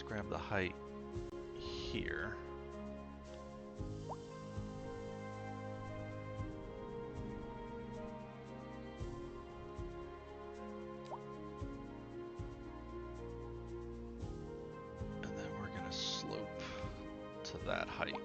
grab the height here. And then we're going to slope to that height.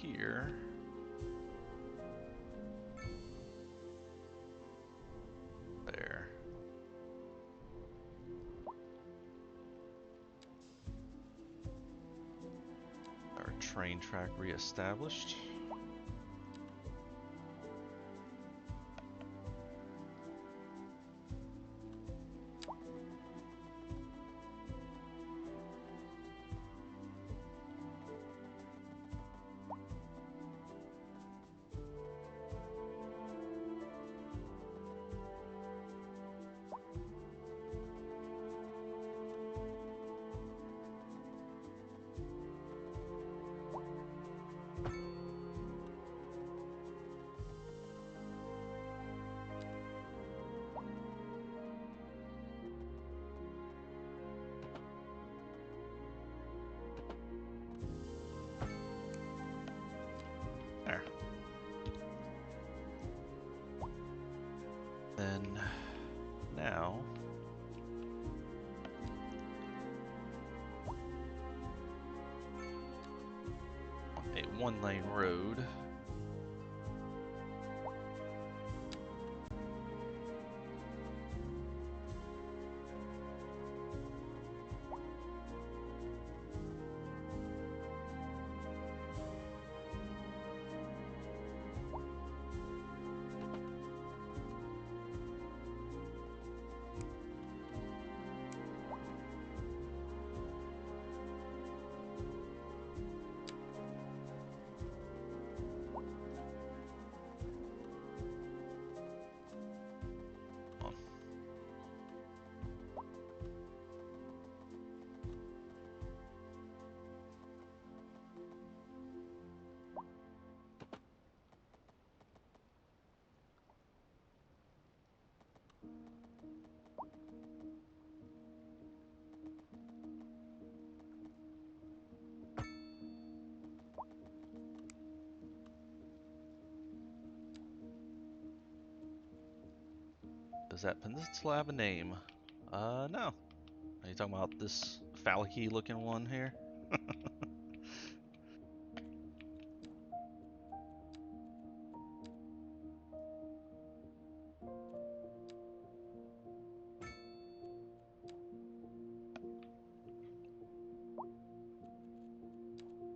Here, there. Our train track reestablished. There. Then now a one-lane road. Does that peninsula have a name? No. Are you talking about this Phallic looking one here?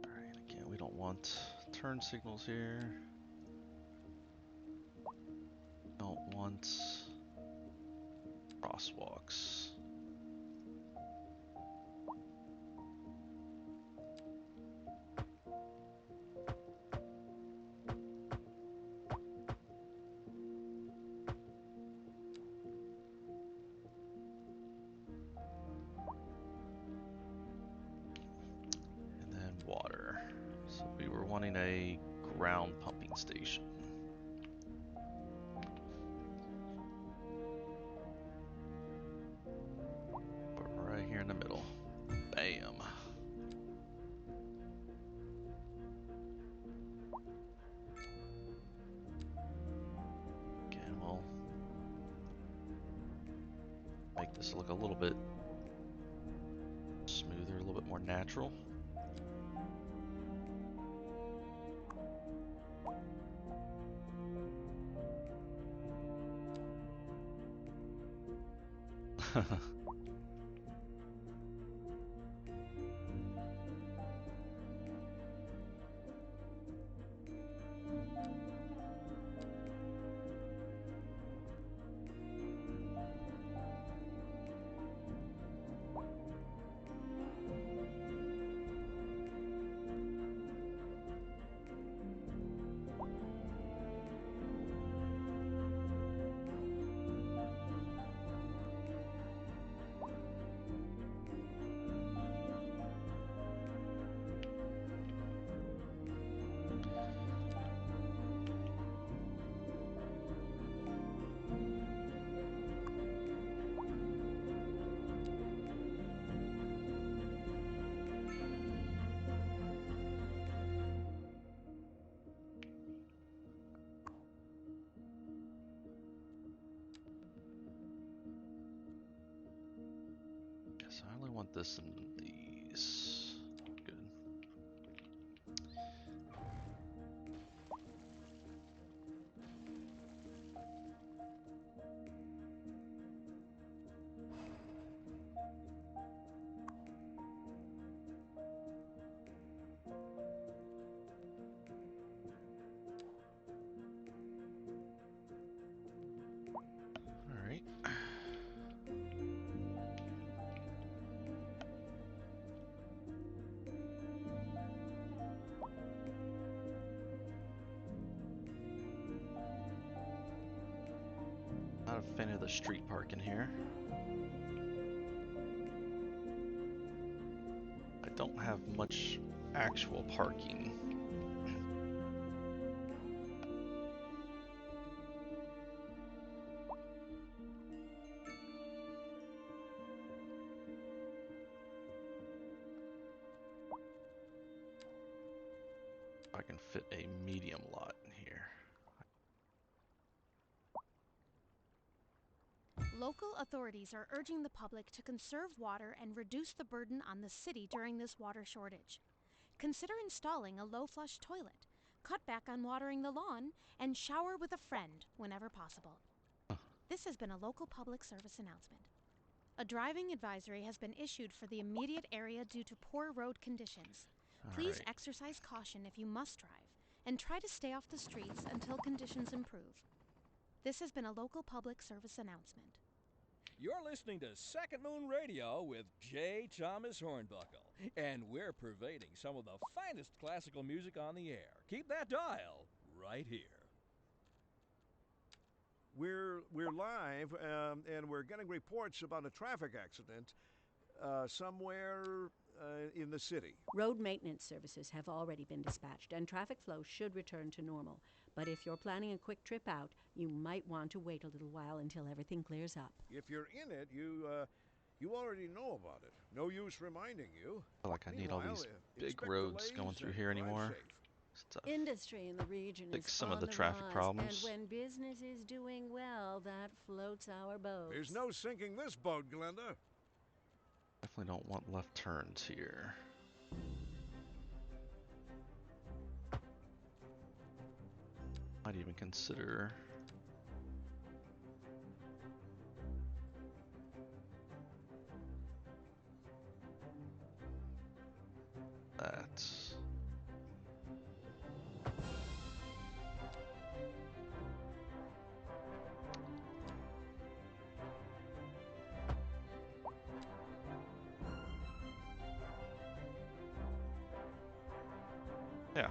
Alright, again, we don't want turn signals here. Don't want crosswalks. And then water. So we were wanting a ground pumping station. But right here in the middle. Bam. Again, we'll make this look a little bit smoother, a little bit more natural. So I only want this and these. Good. All right. Not a fan of the street parking here. I don't have much actual parking. I can fit a medium lot in here. Local authorities are urging the public to conserve water and reduce the burden on the city during this water shortage. Consider installing a low-flush toilet, cut back on watering the lawn, and shower with a friend whenever possible. This has been a local public service announcement. A driving advisory has been issued for the immediate area due to poor road conditions. Please Alright. exercise caution if you must drive, and try to stay off the streets until conditions improve. This has been a local public service announcement. You're listening to Second Moon Radio with J. Thomas Hornbuckle, and we're pervading some of the finest classical music on the air. Keep that dial right here. We're live, and we're getting reports about a traffic accident somewhere in the city. Road maintenance services have already been dispatched, and traffic flow should return to normal. But if you're planning a quick trip out, you might want to wait a little while until everything clears up. If you're in it, you already know about it. No use reminding you. I feel like I need all these big roads going through here anymore. Stuff. Industry in the region Fix is some on of the the traffic rise, problems. and when business is doing well, that floats our boats. There's no sinking this boat, Glenda. Definitely don't want left turns here. Might even consider that. Yeah.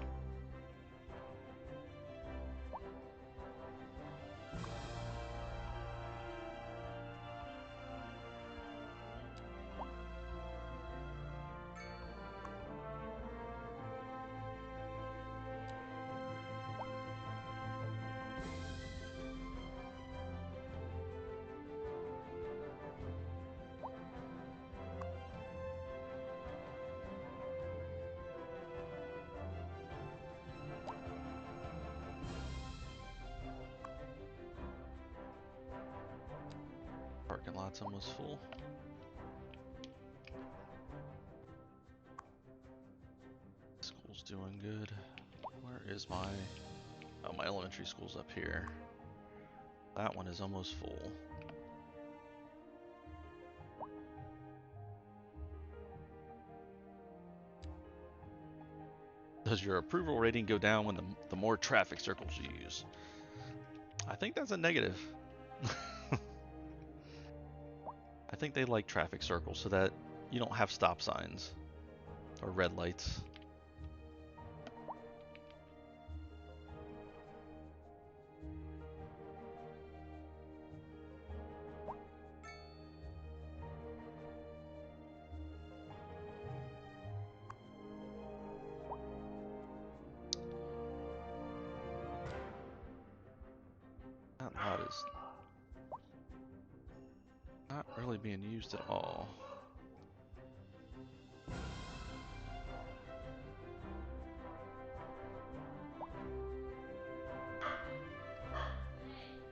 Parking lot's almost full. School's doing good. Where is my... Oh, my elementary school's up here. That one is almost full. Does your approval rating go down when the more traffic circles you use? I think that's a negative. I think they like traffic circles so that you don't have stop signs or red lights. That lot is not really being used at all.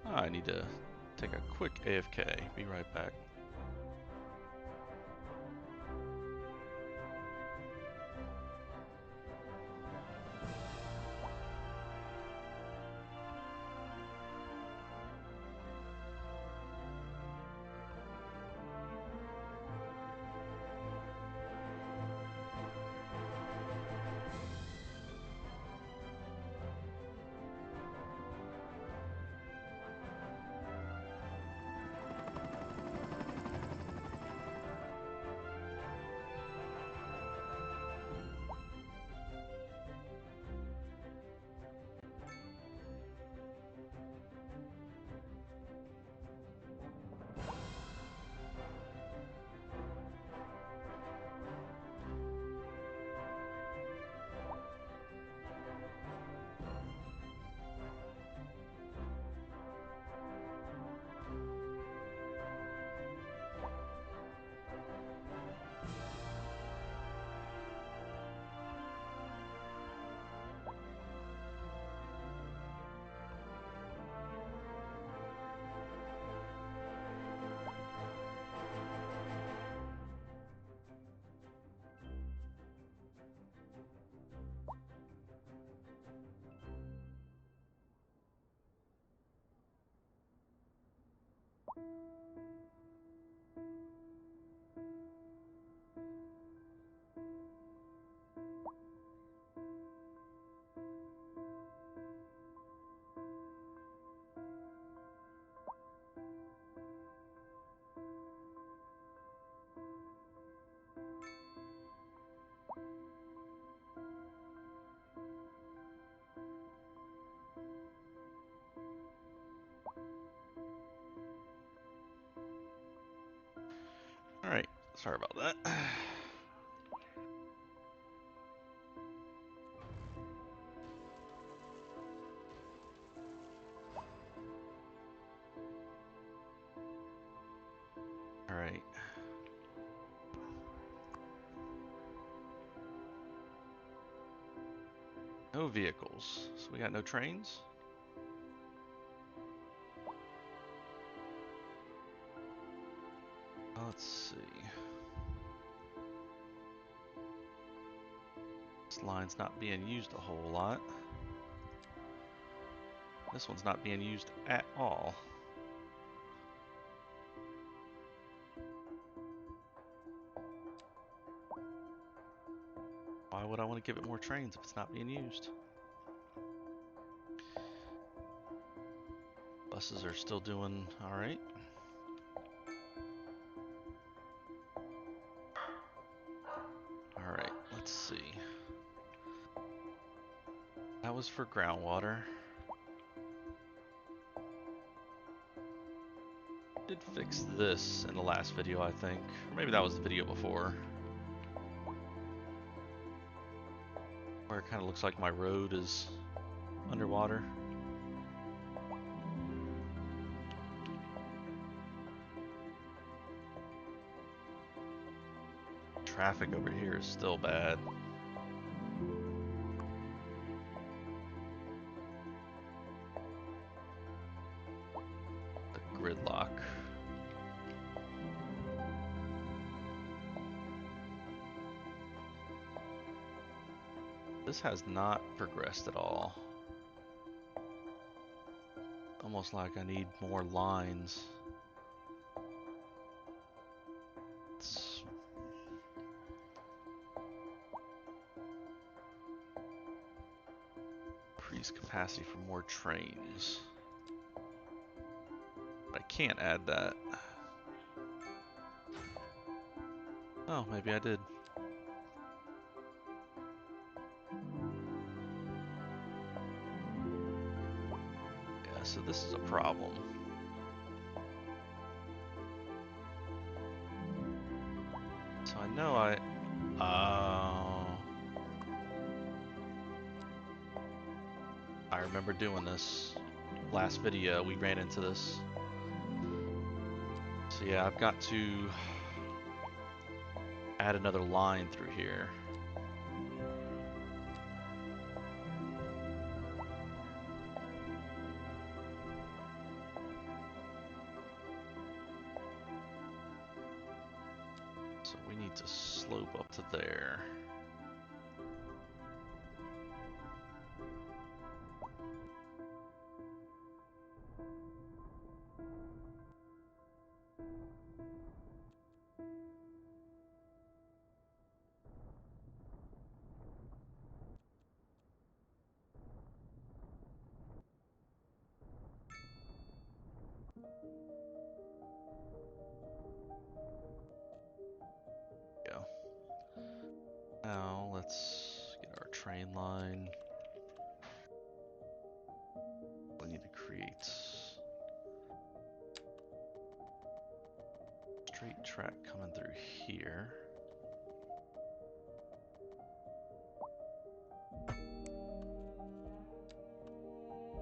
I need to take a quick AFK. Be right back. Alright, sorry about that. Alright. No vehicles. So we got no trains? Let's see. This line's not being used a whole lot. This one's not being used at all. Why would I want to give it more trains if it's not being used? Buses are still doing alright. Alright, let's see. That was for groundwater. Did fix this in the last video, I think. Or maybe that was the video before. Where it kind of looks like my road is underwater. Traffic over here is still bad. The gridlock. This has not progressed at all. Almost like I need more lines. It's increase capacity for more trains. I can't add that. Oh, maybe I did. Yeah, so this is a problem. So I know I remember doing this. Last video, we ran into this. So yeah, I've got to add another line through here. So we need to slope up to there. Go. Now let's get our train line. We need to create straight track coming through here.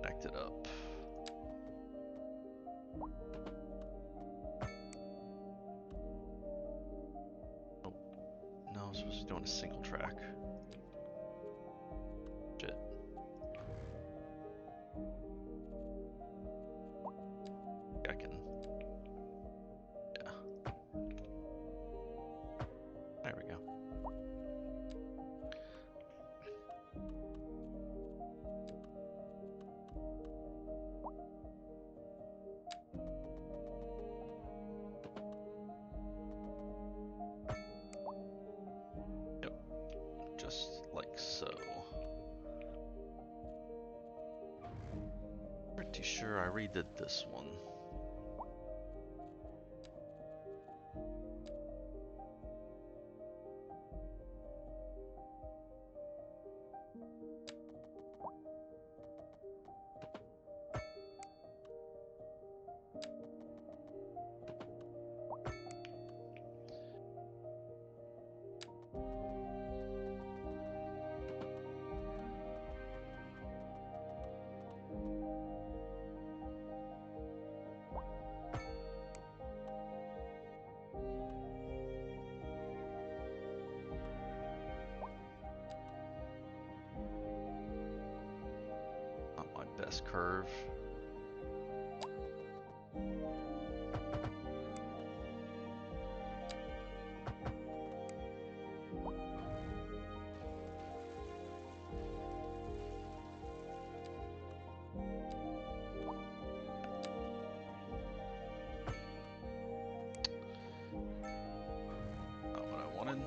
Connect it up. Oh, no, I was supposed to be doing a single track. Shit. I can. Yeah. There we go. just like so. Pretty sure I redid this one. Not my best curve. Not what I wanted.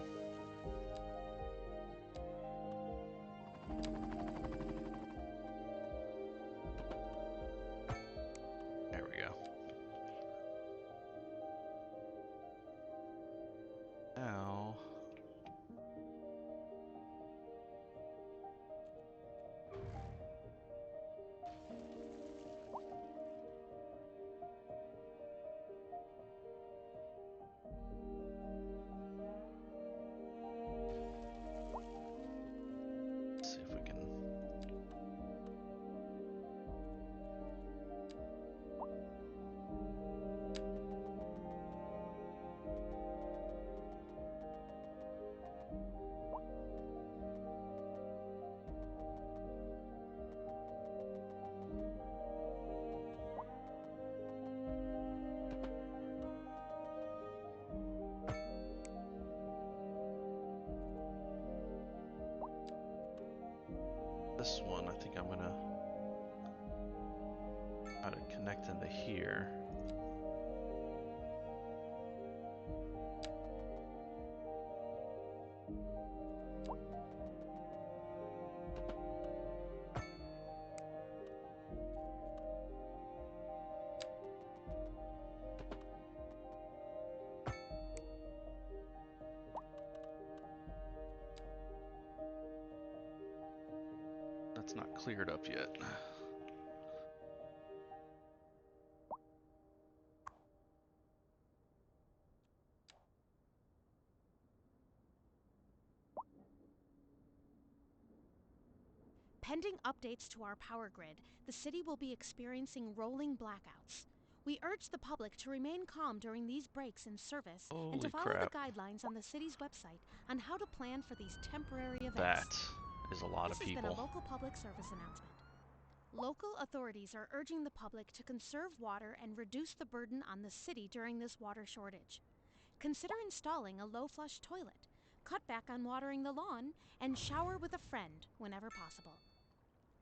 There we go. Now, let's see if we can. This one, I think I'm gonna try to connect into here. That's not cleared up yet. Pending updates to our power grid, the city will be experiencing rolling blackouts. We urge the public to remain calm during these breaks in service and to Holy follow crap. the guidelines on the city's website on how to plan for these temporary events. That is a lot of This has been a people. local public service announcement. Local authorities are urging the public to conserve water and reduce the burden on the city during this water shortage. Consider installing a low flush toilet, cut back on watering the lawn, and shower with a friend whenever possible.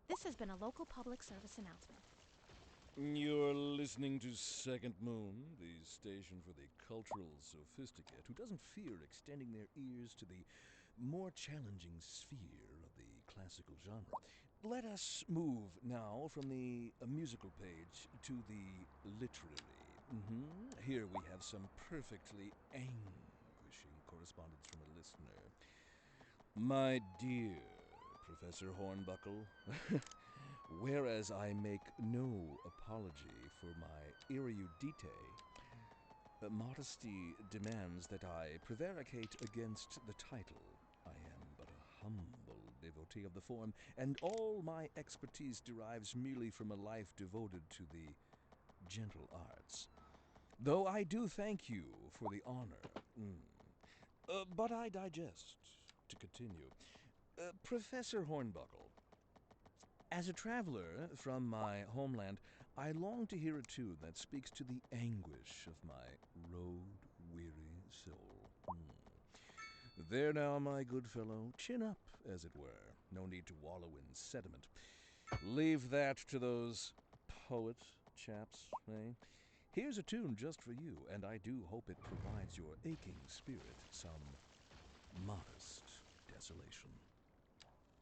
This has been a local public service announcement. You're listening to Second Moon, the station for the cultural sophisticate who doesn't fear extending their ears to the more challenging sphere of the classical genre. Let us move now from the musical page to the literary. Here we have some perfectly anguishing correspondence from a listener. My dear Professor Hornbuckle, whereas I make no apology for my erudite, modesty demands that I prevaricate against the title. I am but a humble devotee of the form, and all my expertise derives merely from a life devoted to the gentle arts. Though I do thank you for the honor. But I digest. To continue. Professor Hornbuckle, as a traveler from my homeland, I long to hear a tune that speaks to the anguish of my road-weary soul. There now, my good fellow, chin up, as it were. No need to wallow in sediment. Leave that to those poet chaps, eh? Here's a tune just for you, and I do hope it provides your aching spirit some modest desolation.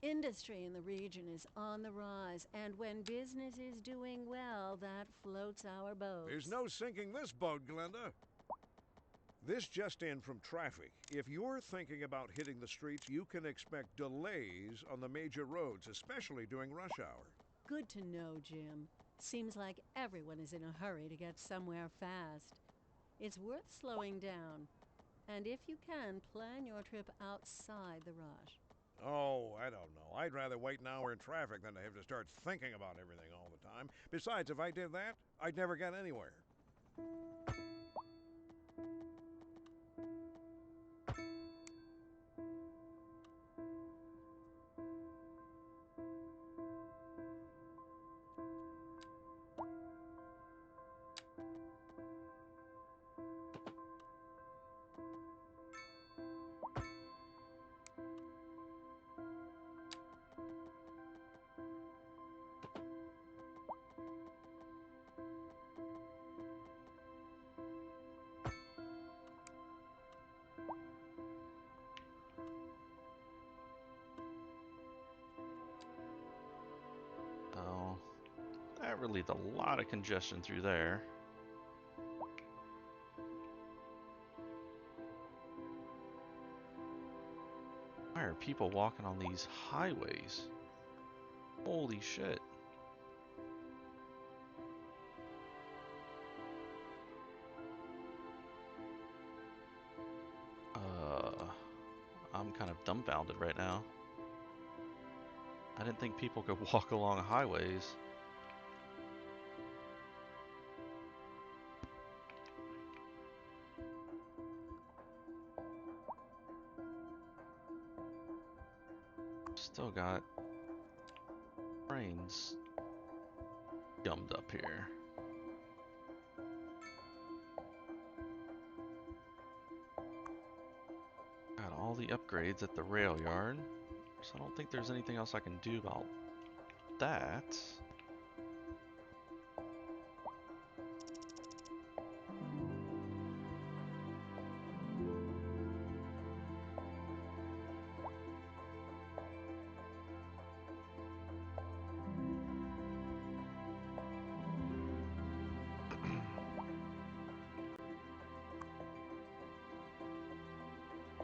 Industry in the region is on the rise, and when business is doing well, that floats our boats. There's no sinking this boat, Glenda. This just in from traffic. If you're thinking about hitting the streets, you can expect delays on the major roads, especially during rush hour. Good to know, Jim. Seems like everyone is in a hurry to get somewhere fast. It's worth slowing down. And if you can, plan your trip outside the rush. Oh, I don't know. I'd rather wait an hour in traffic than to have to start thinking about everything all the time. Besides, if I did that, I'd never get anywhere. Oh, that relieves a lot of congestion through there. Why are people walking on these highways? Holy shit. I'm kind of dumbfounded right now. I didn't think people could walk along highways. Still got trains gummed up here. Got all the upgrades at the rail yard, so I don't think there's anything else I can do about that.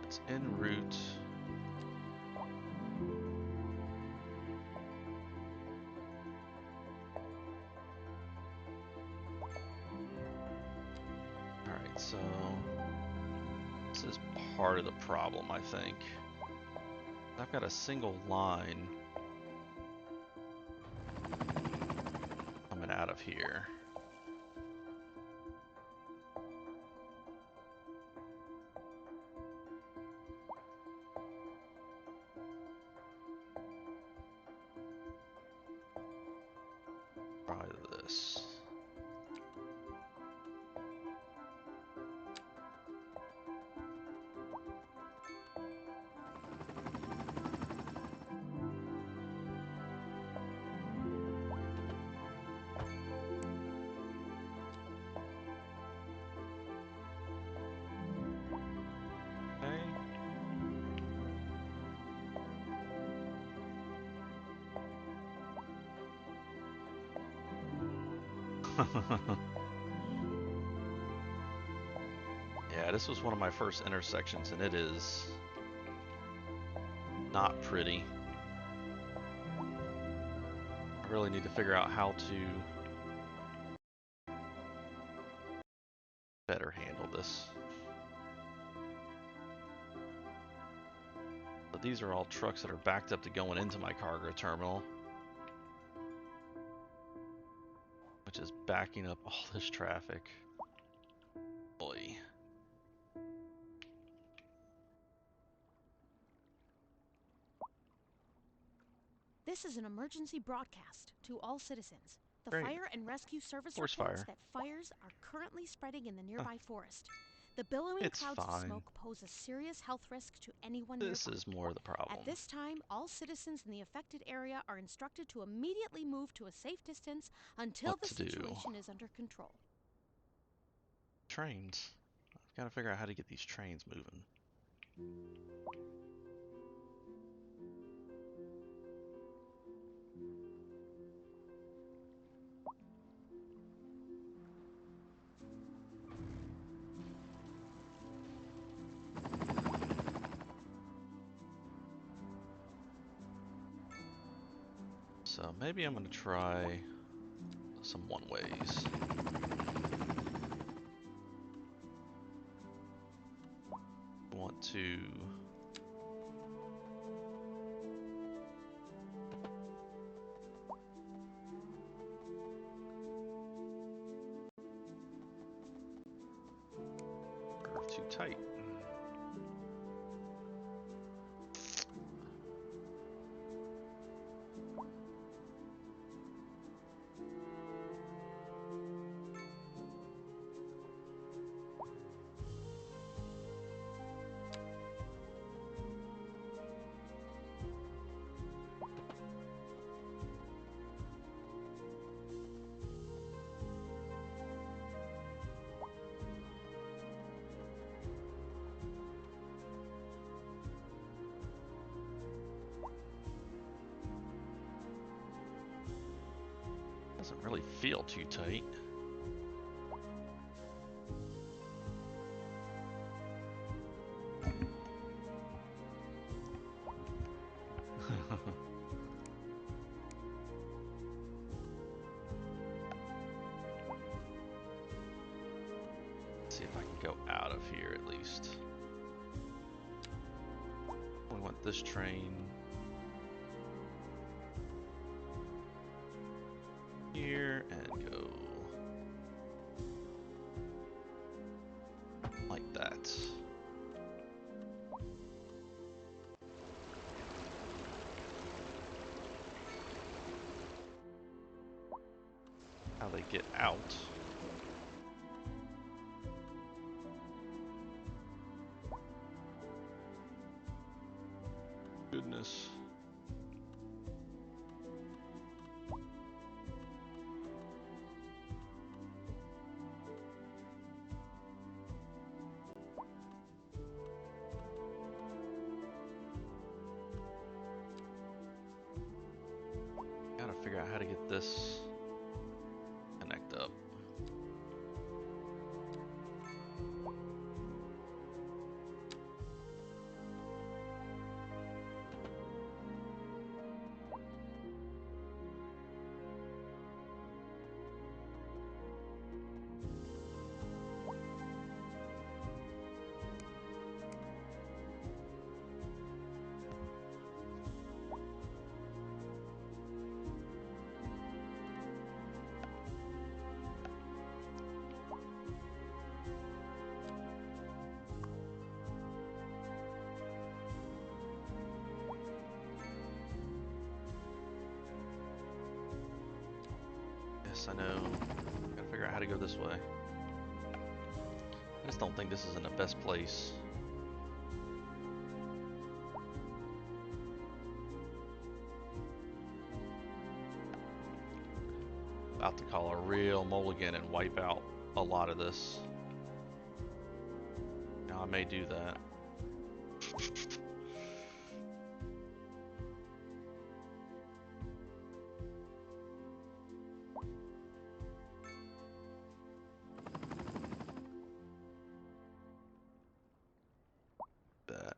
It's en route. Alright, so this is part of the problem, I think. I've got a single line coming out of here. Try this. Yeah, this was one of my first intersections, and it is not pretty. I really need to figure out how to better handle this. But these are all trucks that are backed up to going into my cargo terminal, which is backing up all this traffic. Boy. This is an emergency broadcast to all citizens. The Great. Fire and Rescue Service Forest reports fire. that fires are currently spreading in the nearby forest. The billowing It's clouds of fine. smoke pose a serious health risk to anyone This nearby. is more the problem. At this time, all citizens in the affected area are instructed to immediately move to a safe distance until What the to do? situation is under control. Trains. I've got to figure out how to get these trains moving. So maybe I'm gonna try some one-ways. Want to curve too tight. Doesn't really feel too tight. See if I can go out of here at least. We want this train here and go like that. How they get out. Goodness. Gotta figure out how to get this connect up. Yes, I know. Gotta figure out how to go this way. I just don't think this is in the best place. About to call a real mulligan and wipe out a lot of this. Now I may do that. That.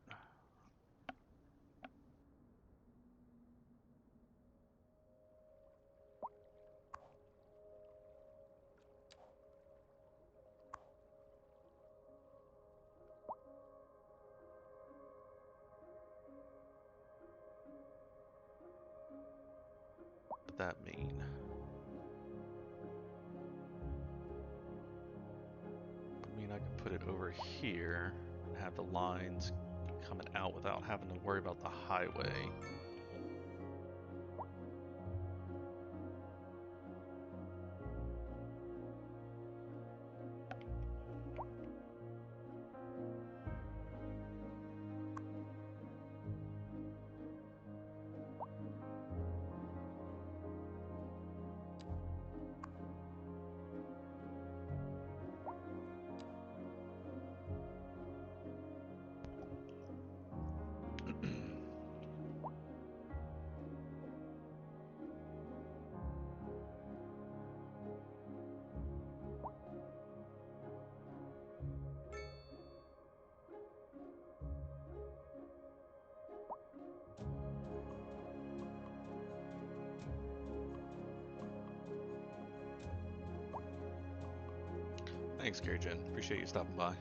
What that mean? I mean, I can put it over here and have the lines coming out without having to worry about the highway. Thanks, Gary Jen. Appreciate you stopping by.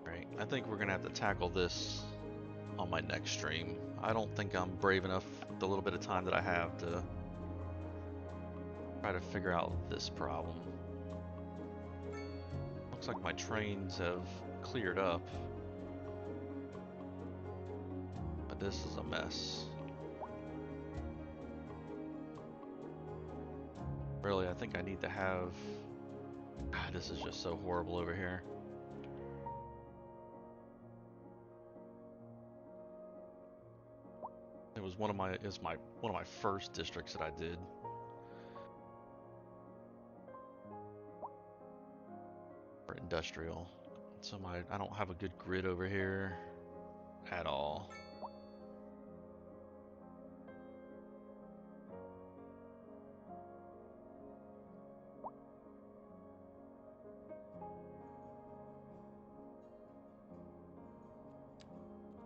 Great. I think we're gonna have to tackle this on my next stream. I don't think I'm brave enough the little bit of time that I have to try to figure out this problem. Looks like my trains have cleared up, but this is a mess. Really, I think I need to have... God, this is just so horrible over here. It was one of my first districts that I did. For industrial. So I don't have a good grid over here at all.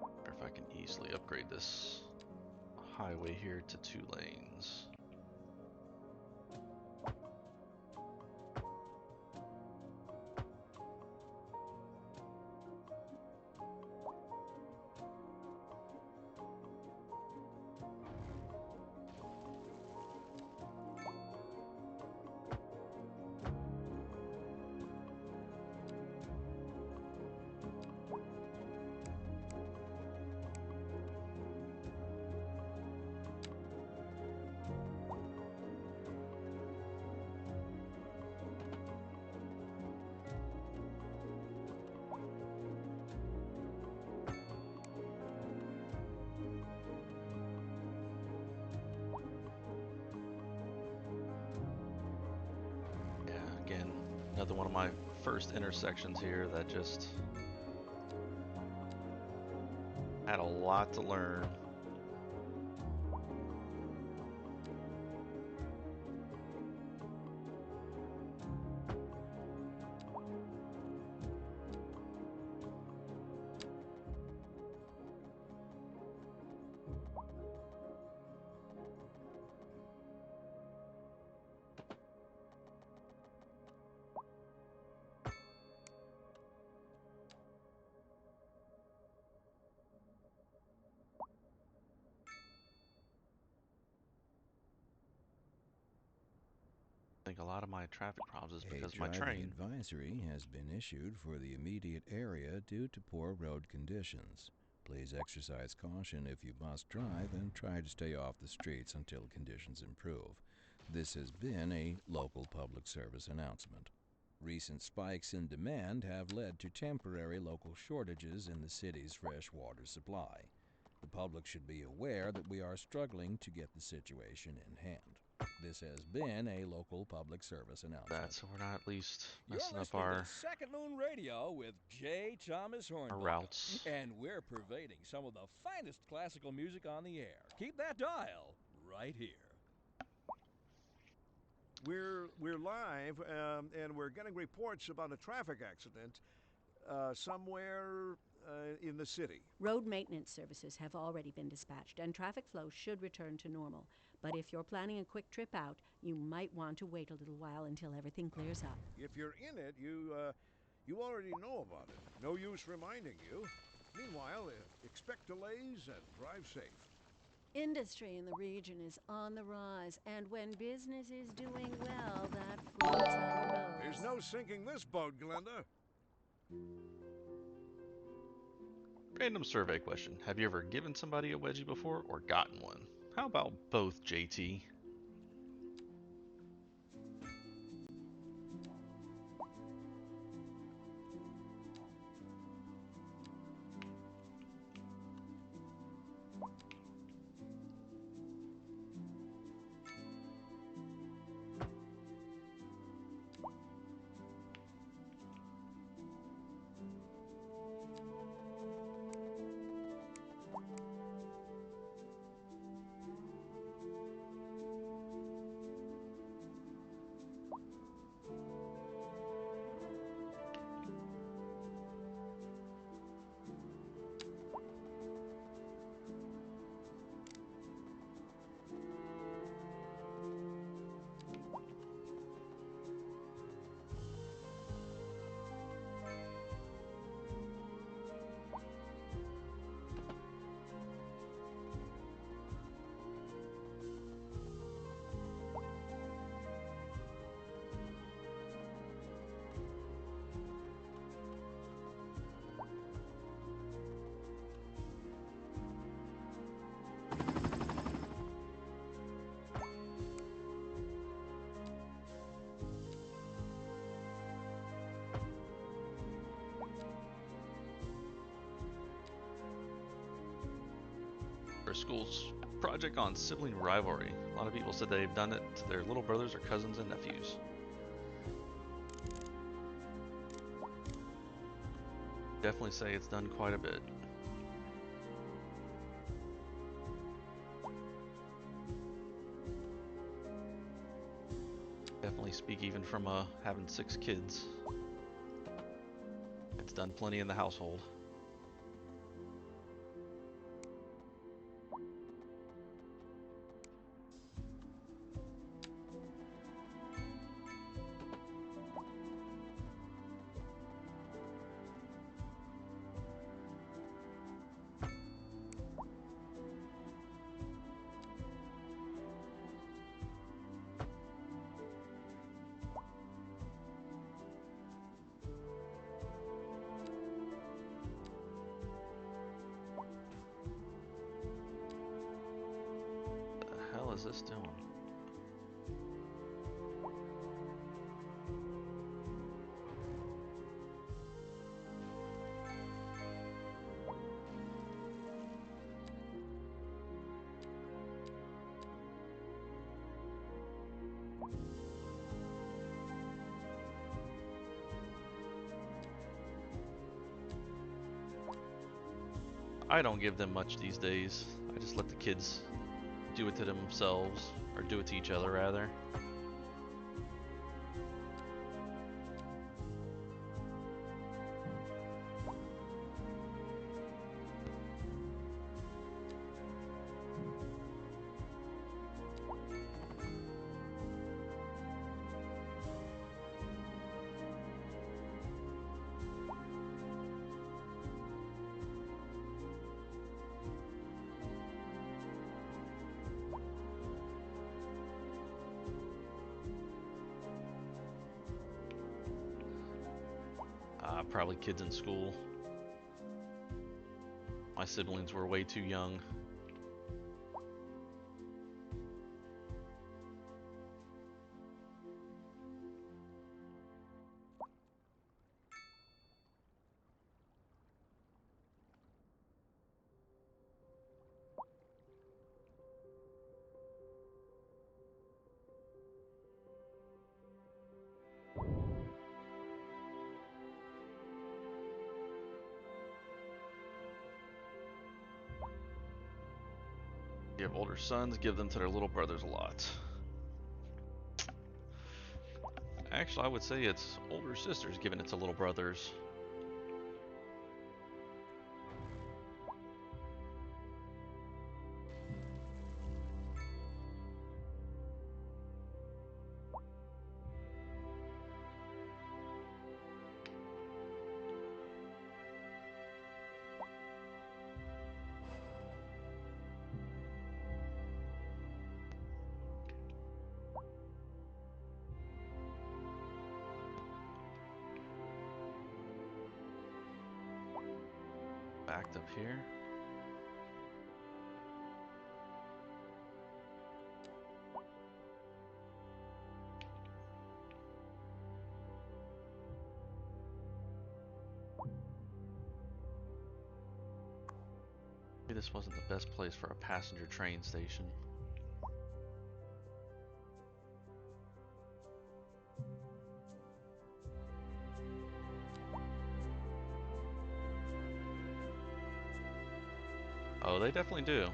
Or if I can easily upgrade this highway here to 2 lanes. Again, another one of my first intersections here that just had a lot to learn. I think a lot of my traffic problems is because of my train. A driving advisory has been issued for the immediate area due to poor road conditions. Please exercise caution if you must drive and try to stay off the streets until conditions improve. This has been a local public service announcement. Recent spikes in demand have led to temporary local shortages in the city's fresh water supply. The public should be aware that we are struggling to get the situation in hand. This has been a local public service announcement. So we're not at least You're messing up listening our to Second Moon Radio with J. Thomas Hornbuckle, routes. and we're pervading some of the finest classical music on the air. Keep that dial right here. We're live, and we're getting reports about a traffic accident somewhere in the city. Road maintenance services have already been dispatched, and traffic flow should return to normal. But if you're planning a quick trip out, you might want to wait a little while until everything clears up. If you're in it, you already know about it. No use reminding you. Meanwhile, expect delays and drive safe. Industry in the region is on the rise, and when business is doing well, that floats our boats. There's no sinking this boat, Glenda. Random survey question. Have you ever given somebody a wedgie before or gotten one? How about both, JT? for a school's project on sibling rivalry. A lot of people said they've done it to their little brothers or cousins and nephews. Definitely say it's done quite a bit. Definitely speak even from having 6 kids. It's done plenty in the household. What is this doing? I don't give them much these days. I just let the kids do it to themselves, or do it to each other rather. Probably kids in school. My siblings were way too young. You have older sons, give them to their little brothers a lot. Actually, I would say it's older sisters giving it to little brothers. Backed up here. Maybe this wasn't the best place for a passenger train station. Oh, they definitely do.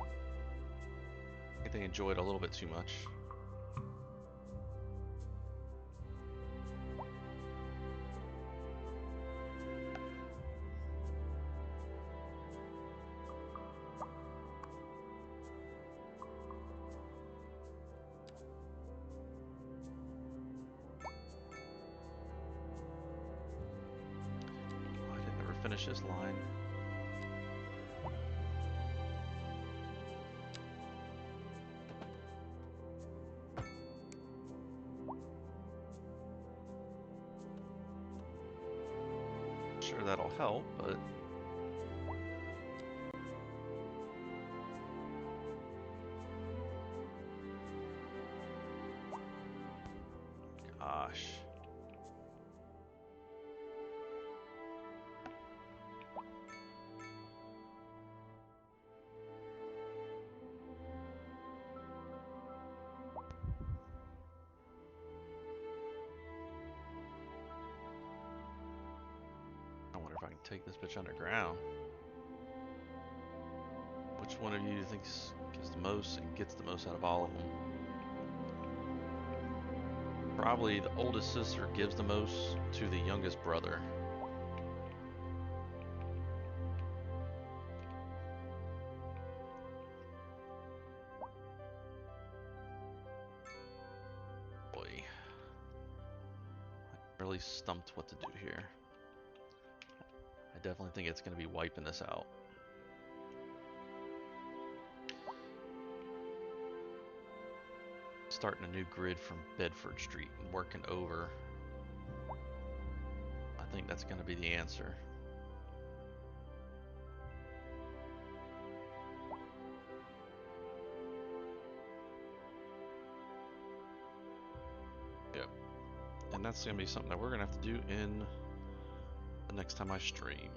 I think they enjoy it a little bit too much. I didn't ever finish this line. Sure, that'll help, but gosh. if I can take this bitch underground. Which one of you thinks gets the most and gets the most out of all of them? Probably the oldest sister gives the most to the youngest brother. Boy. I'm really stumped what to do here. I definitely think it's going to be wiping this out. Starting a new grid from Bedford Street and working over. I think that's going to be the answer. Yep. And that's going to be something that we're going to have to do in the next time I stream.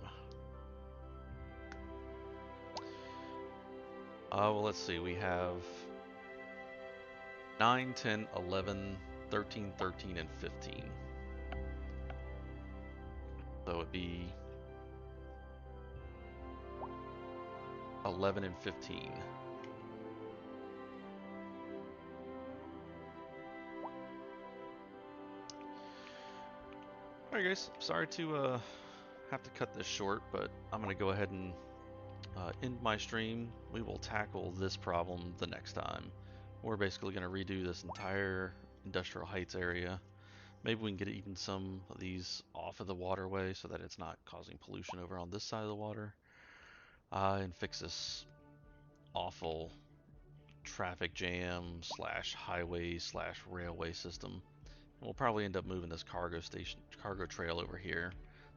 Well, let's see. We have 9, 10, 11, 13, 13, and 15. So it'd be 11 and 15. Alright guys, sorry to have to cut this short, but I'm going to go ahead and end my stream. We will tackle this problem the next time. We're basically going to redo this entire Industrial Heights area. Maybe we can get even some of these off of the waterway so that it's not causing pollution over on this side of the water. And fix this awful traffic jam slash highway slash railway system. And we'll probably end up moving this cargo trail over here.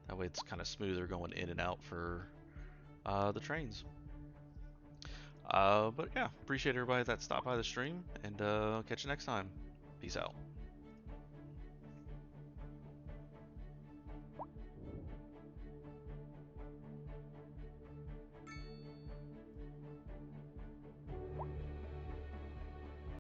That way it's kind of smoother going in and out for the trains. But yeah, appreciate everybody that stopped by the stream, and catch you next time. Peace out.